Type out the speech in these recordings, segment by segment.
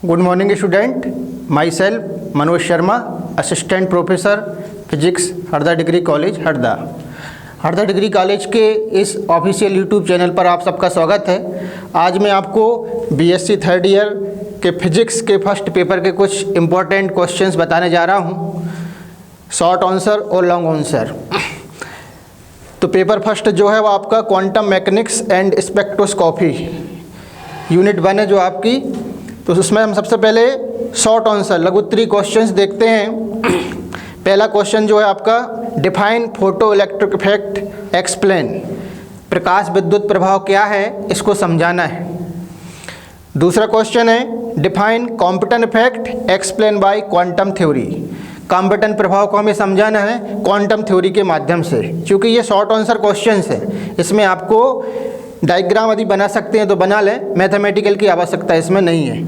Good morning student, my self Manoj Sharma, assistant professor physics Harda degree college Harda. Harda degree college के इस official YouTube channel पर आप सबका स्वागत है। आज मैं आपको बीएससी थर्ड ईयर के फिजिक्स के फर्स्ट पेपर के कुछ इम्पोर्टेंट क्वेश्चंस बताने जा रहा हूँ, शॉर्ट आंसर और लॉन्ग आंसर। तो पेपर फर्स्ट जो है वो आपका quantum mechanics and spectroscopy unit 1 है जो आपकी। तो उसमें हम सबसे पहले शॉर्ट आंसर लघु उत्तरीय क्वेश्चंस देखते हैं। पहला क्वेश्चन जो है आपका, define photo electric effect explain, प्रकाश विद्युत प्रभाव क्या है इसको समझाना है। दूसरा क्वेश्चन है, define Compton effect explain by quantum theory, Compton प्रभाव को हमें समझाना है क्वांटम थ्योरी के माध्यम से। क्योंकि ये शॉर्ट आंसर क्वेश्चंस है, इसमें आपको डायग्राम यदि बना सकते हैं तो बना लें, मैथमेटिकल की आवश्यकता इसमें नहीं है।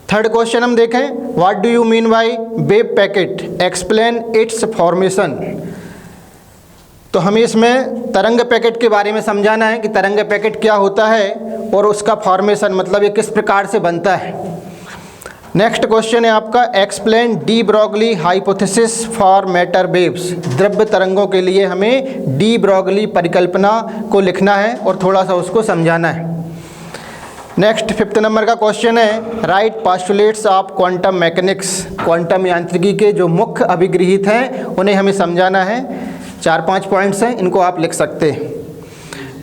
थर्ड क्वेश्चन हम देखें, what do you mean by wave packet explain it's formation. तो हमें इसमें तरंग पैकेट के बारे में समझाना है कि तरंग पैकेट क्या होता है और उसका फॉर्मेशन मतलब ये किस प्रकार से बनता है। नेक्स्ट क्वेश्चन है आपका, explain de Broglie hypothesis for matter waves, द्रव्य तरंगों के लिए हमें डी ब्रॉगली परिकल्पना को लिखना है और थोड़ा सा उसको समझाना है। नेक्स्ट 5th नंबर का क्वेश्चन है, right postulates of quantum mechanics, quantum यांत्रिकी के जो मुख्य अभिगृहित हैं उन्हें हमें समझाना है। 4-5 पॉइंट्स हैं, इनको आप लिख सकते हैं।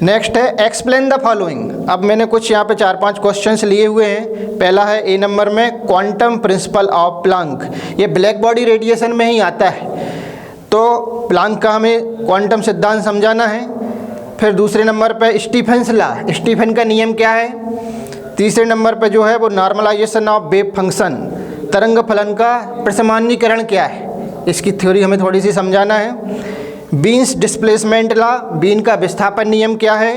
नेक्स्ट है, एक्सप्लेन द फॉलोइंग। अब मैंने कुछ यहाँ पे 4-5 क्वेश्चंस लिए हुए हैं। पहला है ए नंबर में, क्वांटम प्रिंसिपल ऑफ प्लांक, ये ब्लैक बॉडी रेडिएशन में ही आता है, तो प्लांक का हमें क्वांटम सिद्धांत समझाना है। फिर दूसरे नंबर पे स्टीफेंस लॉ, स्टीफन का नियम क्या है। तीसरे नंबर पे जो है वो नॉर्मलाइजेशन ऑफ वेव फंक्शन, तरंग फलन का प्रसामान्यीकरण क्या है, इसकी थ्योरी हमें थोड़ी सी समझाना है। बीन्स डिस्प्लेसमेंट लॉ, बीन का विस्थापन नियम क्या है।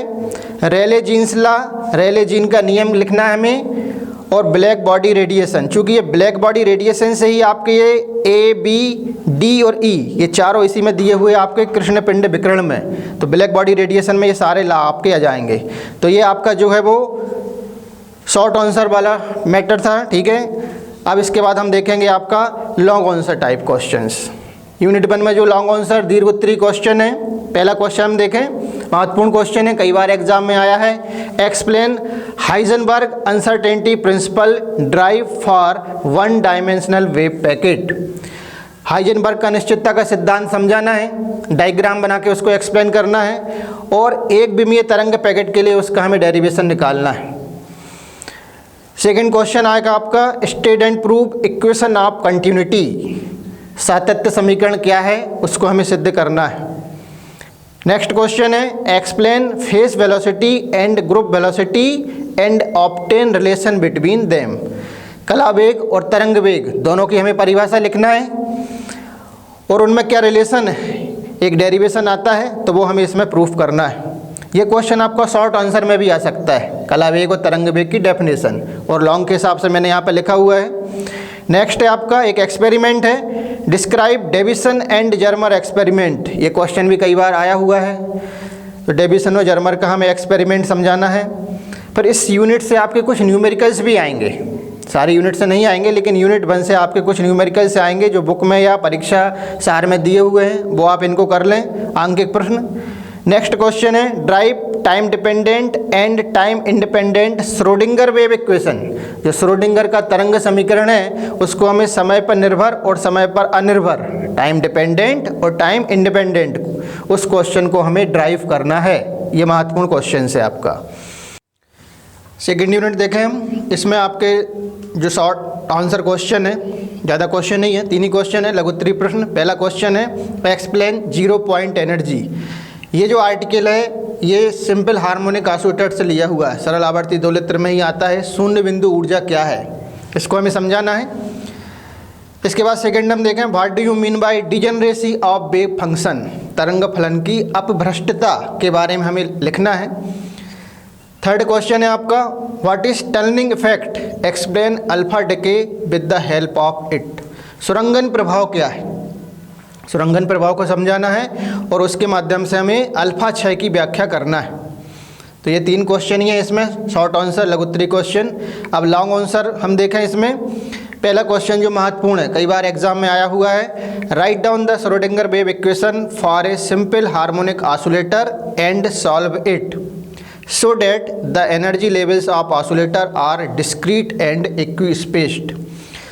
रेले जीन्स लॉ, रेले जीन का नियम लिखना है हमें। और ब्लैक बॉडी रेडिएशन, चूँकि ये ब्लैक बॉडी रेडिएशन से ही आपके ये ए बी डी और ई ये चारों इसी में दिए हुए आपके कृष्ण पिंड विकिरण में, तो ब्लैक बॉडी रेडिएशन में ये सारे लॉ आपके आ जाएंगे। तो ये आपका जो है वो शॉर्ट आंसर वाला मैटर था, ठीक है। अब इसके बाद हम देखेंगे आपका long answer type questions. Unit 1 में जो लॉन्ग आंसर दीर्घ उत्तरीय क्वेश्चन है, पहला क्वेश्चन हम देखें, महत्वपूर्ण क्वेश्चन है, कई बार एग्जाम में आया है। Explain Heisenberg uncertainty principle drive for one dimensional wave packet, Heisenberg का अनिश्चितता का सिद्धांत समझाना है, डायग्राम बना के उसको एक्सप्लेन करना है और एक विमीय तरंग पैकेट के लिए उसका हमें डेरिवेशन निकालना है। सेकेंड क्वेश्चन आएगा आपका, state and prove equation of continuity, सातत्य समीकरण क्या है उसको हमें सिद्ध करना है। नेक्स्ट क्वेश्चन है, explain face velocity and group velocity and obtain relation between them, कला वेग और तरंग वेग दोनों की हमें परिभाषा लिखना है और उनमें क्या रिलेशन है, एक डेरिवेशन आता है तो वो हमें इसमें प्रूफ करना है। ये क्वेश्चन आपका शॉर्ट आंसर में भी आ सकता है, कला वेग और तरंग वेग की डेफिनेशन, और लॉन्ग के हिसाब से मैंने यहाँ पर लिखा हुआ है। नेक्स्ट है आपका एक एक्सपेरिमेंट है, describe Davisson and Germer experiment, ये क्वेश्चन भी कई बार आया हुआ है, तो डेविसन और जर्मर का हमें एक्सपेरिमेंट समझाना है। फिर इस यूनिट से आपके कुछ न्यूमेरिकल्स भी आएंगे, सारे यूनिट से नहीं आएंगे लेकिन यूनिट 1 से आपके कुछ न्यूमेरिकल्स आएंगे जो बुक में या परीक्षा सार में दिए हुए हैं, वो आप इनको कर लें, आंकिक प्रश्न। नेक्स्ट क्वेश्चन है, drive time dependent and time independent Schrodinger wave equation, जो श्रोडिंगर का तरंग समीकरण है उसको हमें समय पर निर्भर और समय पर अनिर्भर, टाइम डिपेंडेंट और टाइम इंडिपेंडेंट, उस क्वेश्चन को हमें ड्राइव करना है। ये महत्वपूर्ण क्वेश्चन है आपका। सेकेंड यूनिट देखें हम, इसमें आपके जो शॉर्ट आंसर क्वेश्चन है, ज़्यादा क्वेश्चन नहीं है, 3 ही क्वेश्चन है, लघु उत्तरीय प्रश्न। पहला क्वेश्चन है, एक्सप्लेन 0 पॉइंट एनर्जी, ये जो आर्टिकल है ये सिंपल हार्मोनिक ऑसिलेटर से लिया हुआ है, सरल आवर्ती दोलित्र में ही आता है। शून्य बिंदु ऊर्जा क्या है इसको हमें समझाना है। इसके बाद सेकेंड हम देखें, what do you mean by degeneracy of wave function, तरंग फलन की अपभ्रष्टता के बारे में हमें लिखना है। थर्ड क्वेश्चन है आपका, what is tunnelling effect explain alpha decay with the help of it, सुरंगन प्रभाव क्या है, सुरंगन प्रभाव को समझाना है और उसके माध्यम से हमें अल्फा क्षय की व्याख्या करना है। तो ये 3 क्वेश्चन ही है इसमें, शॉर्ट आंसर, लघु उत्तरीय क्वेश्चन। अब लॉन्ग आंसर हम देखें इसमें, पहला क्वेश्चन जो महत्वपूर्ण है, कई बार एग्जाम में आया हुआ है, write down the Schrodinger wave equation for a simple harmonic oscillator and solve it so that the energy levels of oscillator are discrete and equispaced.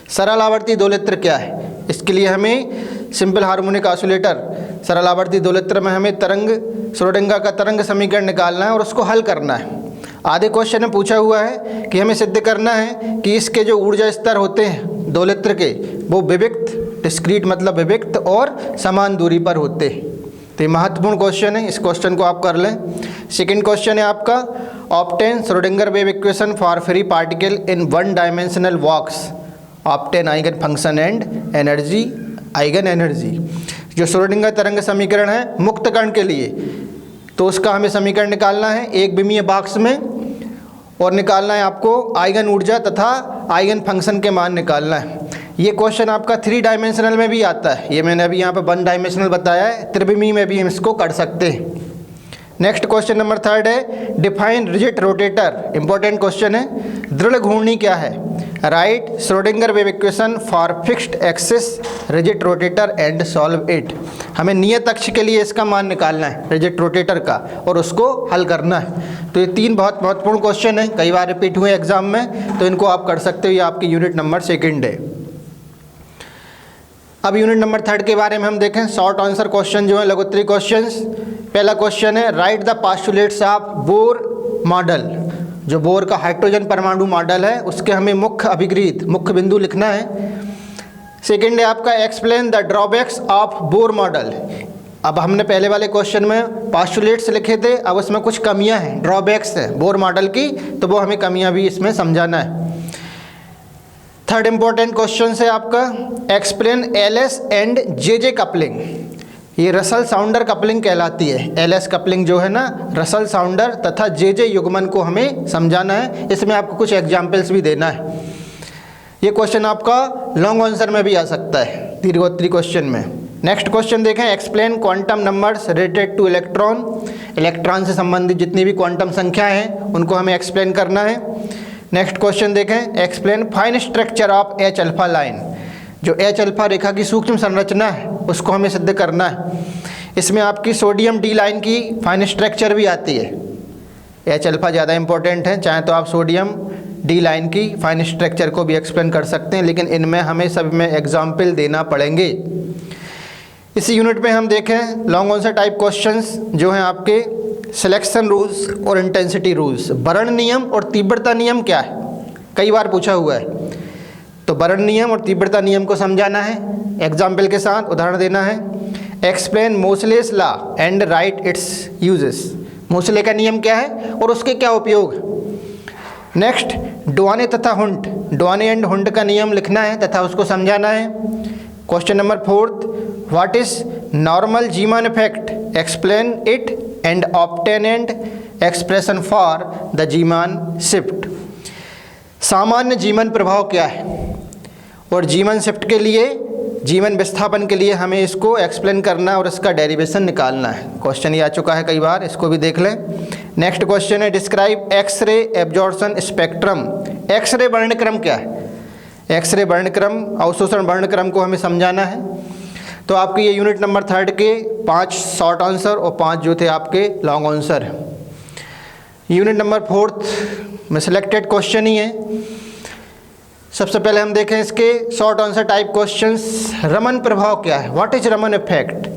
सरल आवर्ती दोलित्र क्या है? इसके लिए हमें सिंपल हार्मोनिक ऑसिलेटर सरल आवर्ती दोलित्र में हमें तरंग, श्रोडिंगर का तरंग समीकरण निकालना है और उसको हल करना है। आधे क्वेश्चन में पूछा हुआ है कि हमें सिद्ध करना है कि इसके जो ऊर्जा स्तर होते हैं दोलित्र के, वो विविक्त, डिस्क्रीट मतलब विविक्त और समान दूरी पर होते हैं। तो ये महत्वपूर्ण क्वेश्चन है, इस क्वेश्चन को आप कर लें। सेकंड क्वेश्चन है आपका, obtain Schrodinger wave equation for free particle in one dimensional box, obtain eigen function and energy, eigen energy. जो श्रोडिंगर तरंग समीकरण है मुक्त कण के लिए, तो उसका हमें समीकरण निकालना है एक विमीय बॉक्स में, और निकालना है आपको आइगन ऊर्जा तथा आइगन फंक्शन के मान निकालना है। ये क्वेश्चन आपका 3 डायमेंशनल में भी आता है, ये मैंने अभी यहाँ पर 1 डायमेंशनल बताया है, त्रिविमीय में भी हम इसको कर सकते हैं। नेक्स्ट क्वेश्चन नंबर 3 है, define rigid rotator, important question है। दृढ़ घूर्णी क्या है? Right Schrodinger wave equation for fixed axis rigid rotator and solve it. हमें नियत अक्ष के लिए इसका मान निकालना है रिजिड रोटेटर का, और उसको हल करना है। तो ये 3 बहुत महत्वपूर्ण क्वेश्चन हैं, कई बार रिपीट हुए एग्जाम में, तो इनको आप कर सकते हो। ये आपकी यूनिट नंबर 2 है। अब यूनिट नंबर 3 के बारे में हम देखें, शॉर्ट आंसर क्वेश्चन जो है, लघु उत्तरीय क्वेश्चंस। पहला क्वेश्चन है, right the postulates of Bohr model. जो बोर का हाइड्रोजन परमाणु मॉडल है उसके हमें मुख्य अभिग्रहित, मुख्य बिंदु लिखना है। सेकेंड है आपका, explain the drawbacks of Bohr model. अब हमने पहले वाले क्वेश्चन में पोस्टुलेट्स लिखे थे, अब उसमें कुछ कमियां हैं, ड्रॉबैक्स हैं बोर मॉडल की, तो वो हमें कमियां भी इसमें समझाना है। थर्ड इंपॉर्टेंट क्वेश्चन है आपका, explain LS and JJ coupling. ये रसल साउंडर कपलिंग कहलाती है। एलएस कपलिंग जो है ना, रसल साउंडर तथा जेजे युग्मन को हमें समझाना है। इसमें आपको कुछ एग्जाम्पल्स भी देना है। ये क्वेश्चन आपका लॉन्ग आंसर में भी आ सकता है, दीर्घोत्तरीय क्वेश्चन में। नेक्स्ट क्वेश्चन देखें, explain quantum numbers related two electron. Electron से संबंधित जितनी भी क्वांटम संख्या हैं उनको हमें एक्सप्लेन करना है। नेक्स्ट क्वेश्चन देखें, explain fine structure of H alpha line. जो एच अल्फा रेखा की सूक्ष्म संरचना है उसको हमें सिद्ध करना है। इसमें आपकी सोडियम डी लाइन की फाइन स्ट्रक्चर भी आती है। एच अल्फा ज़्यादा इंपॉर्टेंट है, चाहे तो आप सोडियम डी लाइन की फाइन स्ट्रक्चर को भी एक्सप्लेन कर सकते हैं, लेकिन इनमें हमें सब में एग्जाम्पल देना पड़ेंगे। इसी यूनिट में हम देखें लॉन्ग आंसर टाइप क्वेश्चंस जो हैं आपके, सिलेक्शन रूल्स और इंटेंसिटी रूल्स। बर्न नियम और तीव्रता नियम क्या है, कई बार पूछा हुआ है। तो बर्न नियम और तीव्रता नियम को समझाना है, एग्जाम्पल के साथ उदाहरण देना है। Explain Moseley's law and write its uses. Moseley का नियम क्या है और उसके क्या उपयोग। नेक्स्ट, डुआने तथा हुंट, डुआने एंड हुंट का नियम लिखना है तथा उसको समझाना है। Question number 4, what is normal Zeeman effect, explain it and obtain and expression for the Zeeman shift. सामान्य जीवन प्रभाव क्या है और जीवन शिफ्ट के लिए, जीवन विस्थापन के लिए हमें इसको एक्सप्लेन करना और इसका डेरिवेशन निकालना है। क्वेश्चन ये आ चुका है कई बार, इसको भी देख लें। नेक्स्ट क्वेश्चन है, describe X-ray absorption spectrum. X-ray वर्णक्रम क्या है? एक्सरे वर्णक्रम, अवशोषण वर्णक्रम को हमें समझाना है। तो आपके ये यूनिट नंबर 3 के 5 शॉर्ट आंसर और 5 जो थे आपके लॉन्ग आंसर। यूनिट नंबर 4 में सिलेक्टेड क्वेश्चन ही है। सबसे पहले हम देखें इसके short answer type questions. Raman प्रभाव क्या है, what is Raman effect.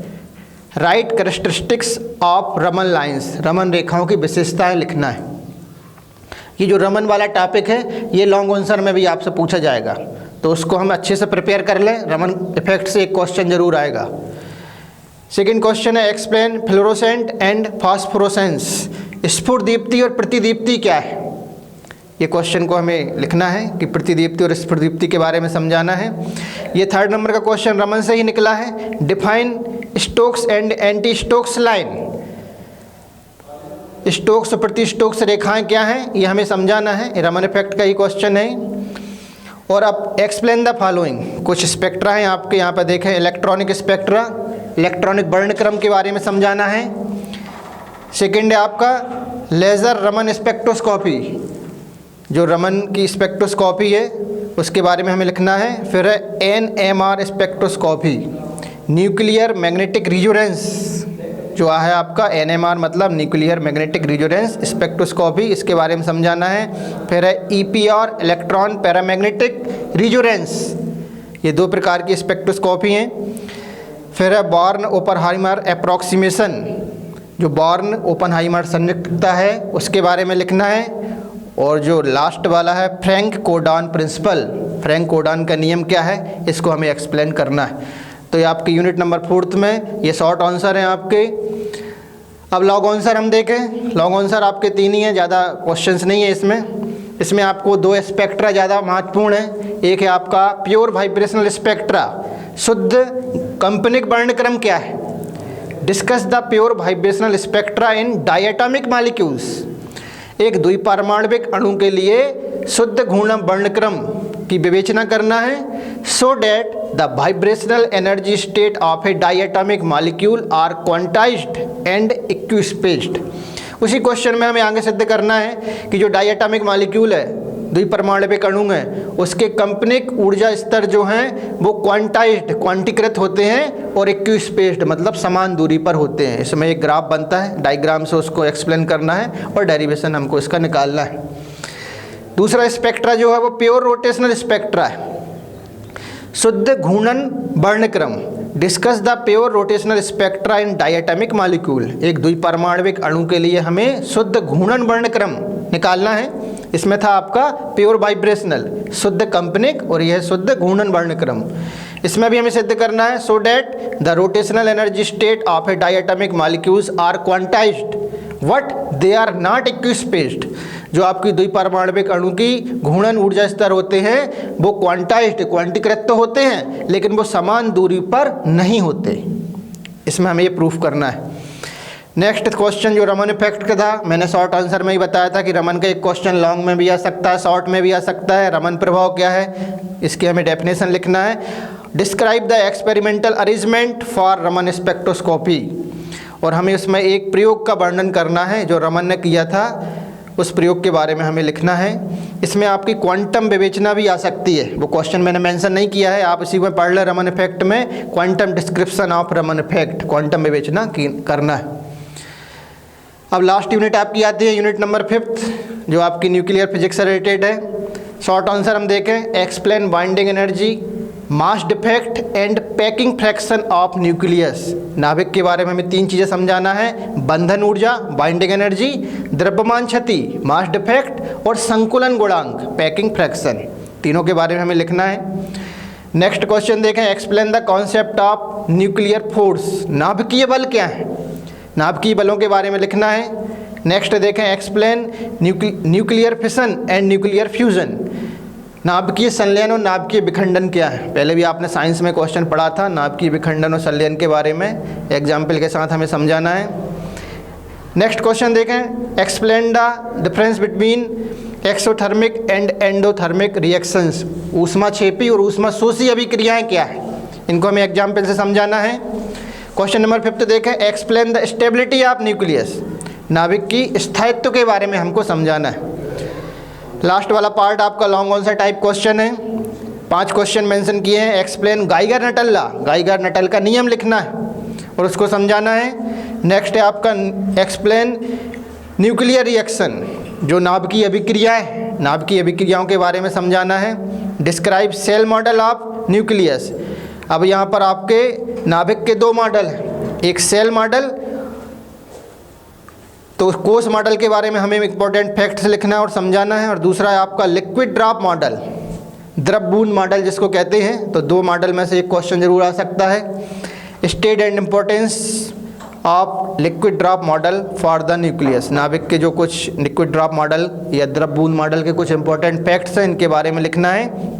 Right characteristics of Raman lines, Raman रेखाओं की विशेषताएं लिखना है। ये जो रमन वाला टॉपिक है ये लॉन्ग आंसर में भी आपसे पूछा जाएगा, तो उसको हम अच्छे से प्रिपेयर कर लें। रमन इफेक्ट से एक क्वेश्चन जरूर आएगा। सेकेंड क्वेश्चन है, एक्सप्लेन फ्लोरोसेंट एंड फास्फोरोसेंस। स्फुट दीप्ति और प्रतिदीप्ति क्या है। ये क्वेश्चन को हमें लिखना है कि प्रतिदीप्ति और स्फुट दीप्ति के बारे में समझाना है। ये 3rd नंबर का क्वेश्चन रमन से ही निकला है। Define Stokes and anti Stokes line. Stokes और प्रति स्टोक्स रेखाएं क्या हैं ये हमें समझाना है, रमन इफेक्ट का ही क्वेश्चन है। और अब एक्सप्लेन द फॉलोइंग, कुछ स्पेक्ट्रा हैं आपके यहाँ पर देखें। इलेक्ट्रॉनिक स्पेक्ट्रा, इलेक्ट्रॉनिक वर्णक्रम के बारे में समझाना है। सेकेंड है आपका लेज़र रमन स्पेक्ट्रोस्कोपी, जो रमन की स्पेक्ट्रोस्कोपी है उसके बारे में हमें लिखना है। फिर है NMR spectroscopy, nuclear magnetic resonance, जो है आपका NMR मतलब न्यूक्लियर मैग्नेटिक रिजोनेंस स्पेक्ट्रोस्कोपी, इसके बारे में समझाना है। फिर है EPR इलेक्ट्रॉन पैरामैग्नेटिक रिजोनेंस, ये दो प्रकार की स्पेक्ट्रोस्कोपी हैं। फिर है बॉर्न ओपनहाइमर अप्रॉक्सीमेशन, जो बॉर्न ओपनहाइमर संयुक्तता है उसके बारे में लिखना है। और जो लास्ट वाला है Franck Condon principle, Franck Condon का नियम क्या है इसको हमें एक्सप्लेन करना है। तो ये आपकी यूनिट नंबर 4 में ये शॉर्ट आंसर हैं आपके। अब लॉन्ग आंसर हम देखें, लॉन्ग आंसर आपके 3 ही हैं, ज़्यादा क्वेश्चंस नहीं है इसमें आपको 2 स्पेक्ट्रा ज़्यादा महत्वपूर्ण है। एक है आपका प्योर वाइब्रेशनल स्पेक्ट्रा, शुद्ध कंपनिक वर्णक्रम क्या है। Discuss the pure vibrational spectra in diatomic molecules, एक द्विपारमाणविक अणु के लिए शुद्ध घूर्णन वर्णक्रम की विवेचना करना है। So that the vibrational energy state of a diatomic molecule are quantized and equispaced. उसी क्वेश्चन में हमें आगे सिद्ध करना है कि जो डायटोमिक मॉलिक्यूल है, द्विपरमाणविक अणु है, उसके कंपनिक ऊर्जा स्तर जो हैं वो क्वांटाइज्ड क्वांटीकृत होते हैं और इक्विस्पेस्ड मतलब समान दूरी पर होते हैं। इसमें एक ग्राफ बनता है, डायग्राम से उसको एक्सप्लेन करना है और डेरिवेशन हमको इसका निकालना है। दूसरा स्पेक्ट्रा जो है वो प्योर रोटेशनल स्पेक्ट्रा है, शुद्ध घूर्णन वर्णक्रम। Discuss the pure rotational spectra in diatomic molecule, एक द्विपरमाणविक अणु के लिए हमें शुद्ध घूर्णन वर्णक्रम निकालना है। इसमें था आपका प्योर वाइब्रेशनल, शुद्ध कंपनिक, और यह शुद्ध घूर्णन वर्णक्रम। इसमें भी हमें सिद्ध करना है so that the rotational energy state of a diatomic molecules are quantized but they are not equispaced, जो आपकी द्विपरमाणविक अणु की घूर्णन ऊर्जा स्तर होते हैं वो क्वांटाइज्ड क्वांटीकृत तो होते हैं लेकिन वो समान दूरी पर नहीं होते। इसमें हमें ये प्रूफ करना है। नेक्स्ट क्वेश्चन जो रमन इफेक्ट का था, मैंने शॉर्ट आंसर में ही बताया था कि रमन का एक क्वेश्चन लॉन्ग में भी आ सकता है, शॉर्ट में भी आ सकता है। रमन प्रभाव क्या है इसकी हमें डेफिनेशन लिखना है। Describe the experimental arrangement for Raman spectroscopy, और हमें उसमें एक प्रयोग का वर्णन करना है जो रमन ने किया था, उस प्रयोग के बारे में हमें लिखना है। इसमें आपकी क्वांटम विवेचना भी आ सकती है, वो क्वेश्चन मैंने मेंशन नहीं किया है, आप इसी में पढ़ लें। रमन इफेक्ट में quantum description of Raman effect, quantum विवेचना करना है। अब लास्ट यूनिट आपकी आती है यूनिट नंबर 5 जो आपकी न्यूक्लियर फिजिक्स से रिलेटेड है। शॉर्ट आंसर हम देखें, explain binding energy, mass defect and packing fraction of nucleus. नाभिक के बारे में हमें 3 चीज़ें समझाना है, बंधन ऊर्जा बाइंडिंग एनर्जी, द्रव्यमान क्षति मास डिफेक्ट, और संकुलन गुणांक पैकिंग फ्रैक्शन, तीनों के बारे में हमें लिखना है। नेक्स्ट क्वेश्चन देखें, explain the concept of nuclear force, नाभिकीय बल क्या है, नाभिकीय बलों के बारे में लिखना है। नेक्स्ट देखें, explain nuclear fission and nuclear fusion, नाभिकीय संलयन और नाभिकीय विखंडन क्या है। पहले भी आपने साइंस में क्वेश्चन पढ़ा था नाभिकीय विखंडन और संलयन के बारे में, एग्जाम्पल के साथ हमें समझाना है। नेक्स्ट क्वेश्चन देखें, explain the difference between exothermic and endothermic reactions, ऊष्माक्षेपी और ऊष्माशोषी अभिक्रियाएं क्या है, इनको हमें एग्जाम्पल से समझाना है। क्वेश्चन नंबर 5 देखें, explain the stability of nucleus, नाभिक की स्थायित्व के बारे में हमको समझाना है। लास्ट वाला पार्ट आपका लॉन्ग आंसर टाइप क्वेश्चन है, 5 क्वेश्चन मेंशन किए हैं। Explain Geiger Nuttall law, Geiger Nuttall का नियम लिखना है और उसको समझाना है। नेक्स्ट है आपका एक्सप्लेन न्यूक्लियर रिएक्शन, जो नाभिकीय अभिक्रियाएं, नाभिकीय अभिक्रियाओं के बारे में समझाना है। Describe shell model of nucleus, अब यहाँ पर आपके नाभिक के 2 मॉडल हैं, एक सेल मॉडल, तो कोष मॉडल के बारे में हमें इंपॉर्टेंट फैक्ट्स लिखना है और समझाना है, और दूसरा है आपका लिक्विड ड्रॉप मॉडल, द्रव बूंद मॉडल जिसको कहते हैं। तो 2 मॉडल में से एक क्वेश्चन जरूर आ सकता है। State and importance of liquid drop model for the nucleus, नाभिक के जो कुछ लिक्विड ड्रॉप मॉडल या द्रव बूंद मॉडल के कुछ इंपॉर्टेंट फैक्ट्स हैं, इनके बारे में लिखना है।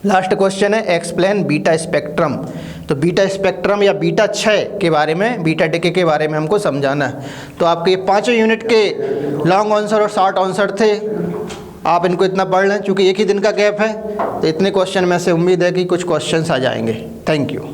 लास्ट क्वेश्चन है एक्सप्लेन बीटा स्पेक्ट्रम, तो बीटा स्पेक्ट्रम या बीटा क्षय के बारे में, बीटा डिके के बारे में हमको समझाना है। तो आपके ये 5 यूनिट के लॉन्ग आंसर और शॉर्ट आंसर थे, आप इनको इतना पढ़ लें, चूँकि एक ही दिन का गैप है, तो इतने क्वेश्चन में से उम्मीद है कि कुछ क्वेश्चंस आ जाएंगे। Thank you.